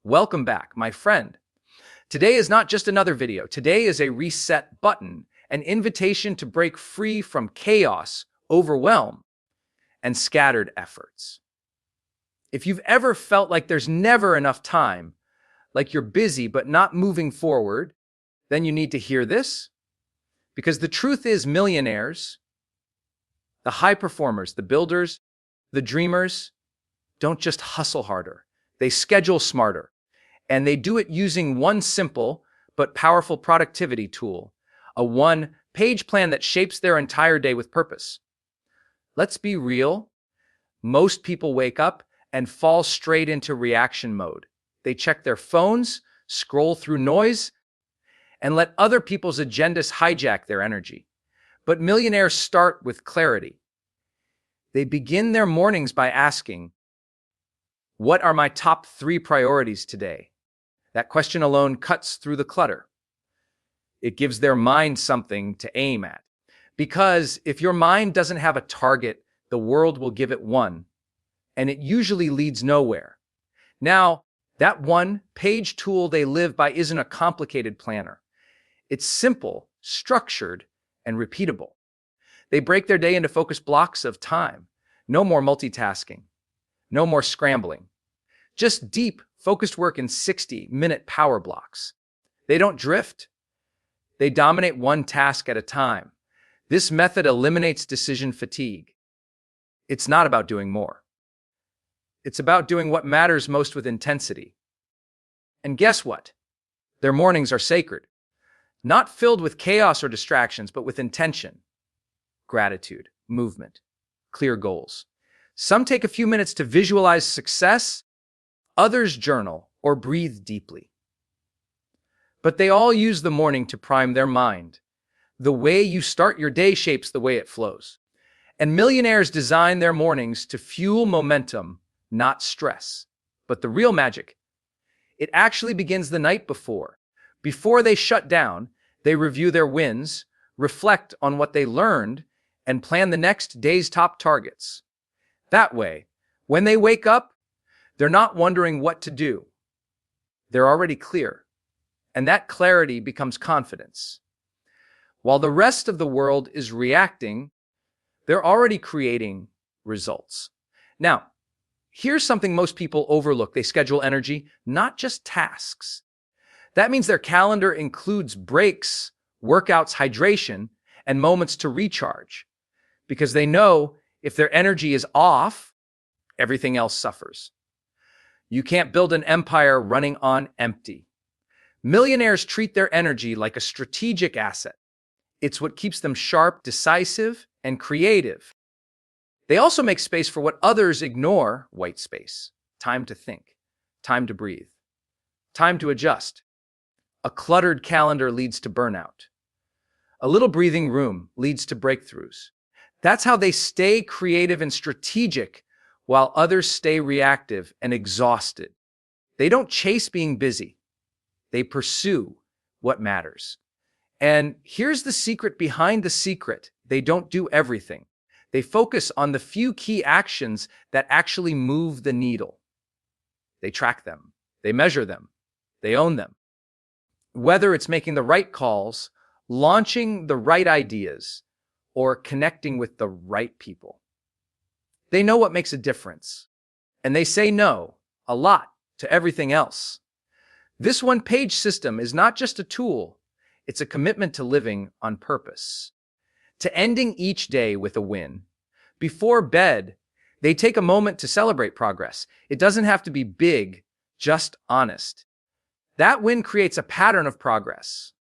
Welcome back, my friend. Today is not just another video. Today is a reset button, an invitation to break free from chaos, overwhelm, and scattered efforts. If you've ever felt like there's never enough time, like you're busy but not moving forward, then you need to hear this. Because the truth is, millionaires, the high performers, the builders, the dreamers, don't just hustle harder. They schedule smarter. And they do it using one simple but powerful productivity tool, a one-page plan that shapes their entire day with purpose. Let's be real. Most people wake up and fall straight into reaction mode. They check their phones, scroll through noise, and let other people's agendas hijack their energy. But millionaires start with clarity. They begin their mornings by asking, "What are my top 3 priorities today?" That question alone cuts through the clutter. It gives their mind something to aim at. Because if your mind doesn't have a target, the world will give it one, and it usually leads nowhere. Now, that one-page tool they live by isn't a complicated planner. It's simple, structured, and repeatable. They break their day into focused blocks of time. No more multitasking. No more scrambling. Just deep, focused work in 60-minute power blocks. They don't drift. They dominate one task at a time. This method eliminates decision fatigue. It's not about doing more. It's about doing what matters most with intensity. And guess what? Their mornings are sacred. Not filled with chaos or distractions, but with intention, gratitude, movement, clear goals. Some take a few minutes to visualize success. Others journal or breathe deeply. But they all use the morning to prime their mind. The way you start your day shapes the way it flows. And millionaires design their mornings to fuel momentum, not stress. But the real magic, it actually begins the night before. Before they shut down, they review their wins, reflect on what they learned, and plan the next day's top targets. That way, when they wake up, they're not wondering what to do. They're already clear. And that clarity becomes confidence. While the rest of the world is reacting, they're already creating results. Now, here's something most people overlook. They schedule energy, not just tasks. That means their calendar includes breaks, workouts, hydration, and moments to recharge. Because they know if their energy is off, everything else suffers. You can't build an empire running on empty. Millionaires treat their energy like a strategic asset. It's what keeps them sharp, decisive, and creative. They also make space for what others ignore: white space, time to think, time to breathe, time to adjust. A cluttered calendar leads to burnout. A little breathing room leads to breakthroughs. That's how they stay creative and strategic while others stay reactive and exhausted. They don't chase being busy. They pursue what matters. And here's the secret behind the secret. They don't do everything. They focus on the few key actions that actually move the needle. They track them. They measure them. They own them. Whether it's making the right calls, launching the right ideas, or connecting with the right people. They know what makes a difference, and they say no, a lot, to everything else. This one-page system is not just a tool, it's a commitment to living on purpose, to ending each day with a win. Before bed, they take a moment to celebrate progress. It doesn't have to be big, just honest. That win creates a pattern of progress.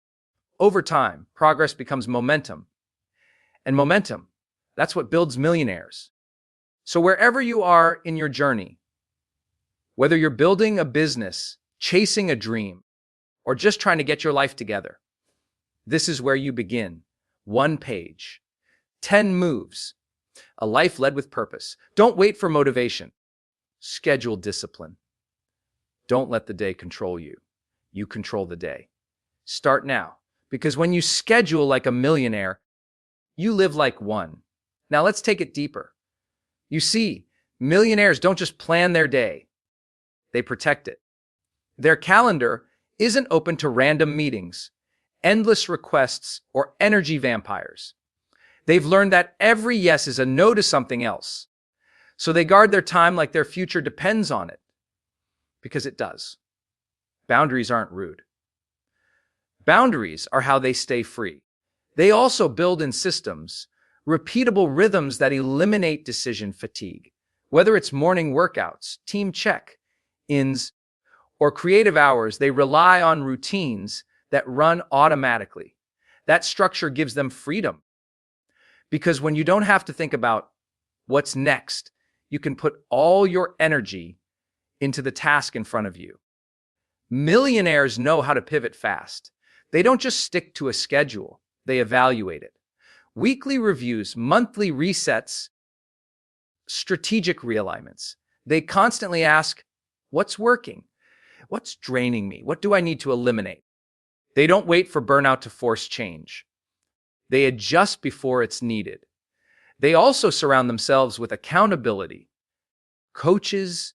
Over time, progress becomes momentum. And momentum, that's what builds millionaires. So wherever you are in your journey, whether you're building a business, chasing a dream, or just trying to get your life together, this is where you begin. One page, 10 moves, a life led with purpose. Don't wait for motivation. Schedule discipline. Don't let the day control you. You control the day. Start now, because when you schedule like a millionaire, you live like one. Now let's take it deeper. You see, millionaires don't just plan their day. They protect it. Their calendar isn't open to random meetings, endless requests, or energy vampires. They've learned that every yes is a no to something else. So they guard their time like their future depends on it. Because it does. Boundaries aren't rude. Boundaries are how they stay free. They also build in systems, repeatable rhythms that eliminate decision fatigue. Whether it's morning workouts, team check-ins, or creative hours, they rely on routines that run automatically. That structure gives them freedom. Because when you don't have to think about what's next, you can put all your energy into the task in front of you. Millionaires know how to pivot fast. They don't just stick to a schedule, they evaluate it. Weekly reviews, monthly resets, strategic realignments. They constantly ask, what's working? What's draining me? What do I need to eliminate? They don't wait for burnout to force change. They adjust before it's needed. They also surround themselves with accountability, coaches,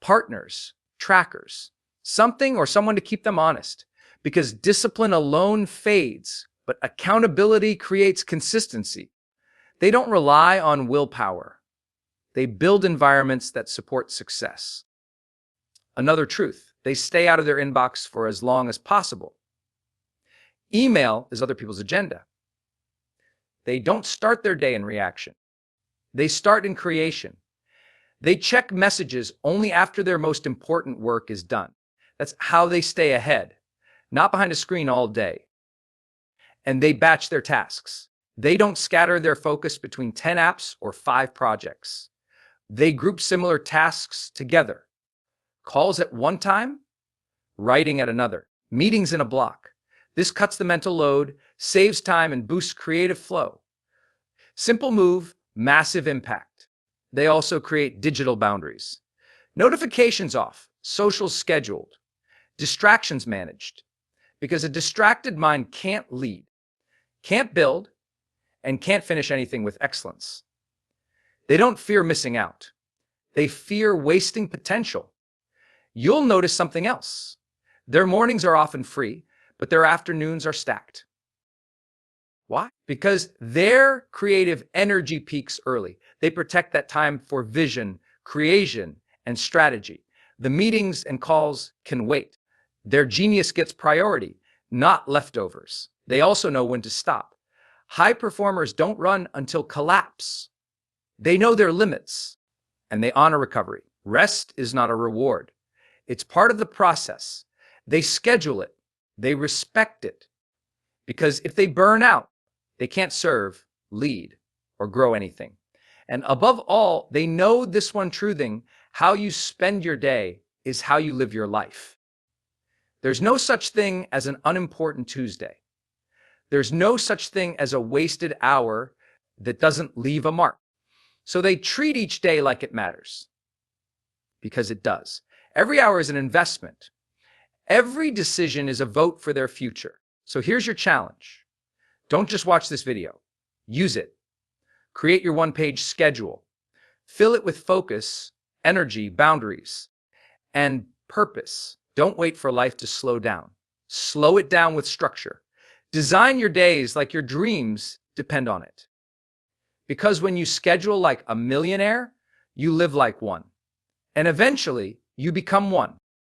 partners, trackers, something or someone to keep them honest. Because discipline alone fades, but accountability creates consistency. They don't rely on willpower. They build environments that support success. Another truth, they stay out of their inbox for as long as possible. Email is other people's agenda. They don't start their day in reaction. They start in creation. They check messages only after their most important work is done. That's how they stay ahead, not behind a screen all day. And they batch their tasks. They don't scatter their focus between 10 apps or 5 projects. They group similar tasks together. Calls at one time, writing at another, meetings in a block. This cuts the mental load, saves time, and boosts creative flow. Simple move, massive impact. They also create digital boundaries. Notifications off, socials scheduled, distractions managed. Because a distracted mind can't lead, can't build, and can't finish anything with excellence. They don't fear missing out. They fear wasting potential. You'll notice something else. Their mornings are often free, but their afternoons are stacked. Why? Because their creative energy peaks early. They protect that time for vision, creation, and strategy. The meetings and calls can wait. Their genius gets priority, not leftovers. They also know when to stop. High performers don't run until collapse. They know their limits, and they honor recovery. Rest is not a reward. It's part of the process. They schedule it. They respect it. Because if they burn out, they can't serve, lead, or grow anything. And above all, they know this one true thing: how you spend your day is how you live your life. There's no such thing as an unimportant Tuesday. There's no such thing as a wasted hour that doesn't leave a mark. So they treat each day like it matters. Because it does. Every hour is an investment. Every decision is a vote for their future. So here's your challenge. Don't just watch this video. Use it. Create your one-page schedule. Fill it with focus, energy, boundaries, and purpose. Don't wait for life to slow down. Slow it down with structure. Design your days like your dreams depend on it. Because when you schedule like a millionaire, you live like one. And eventually, you become one.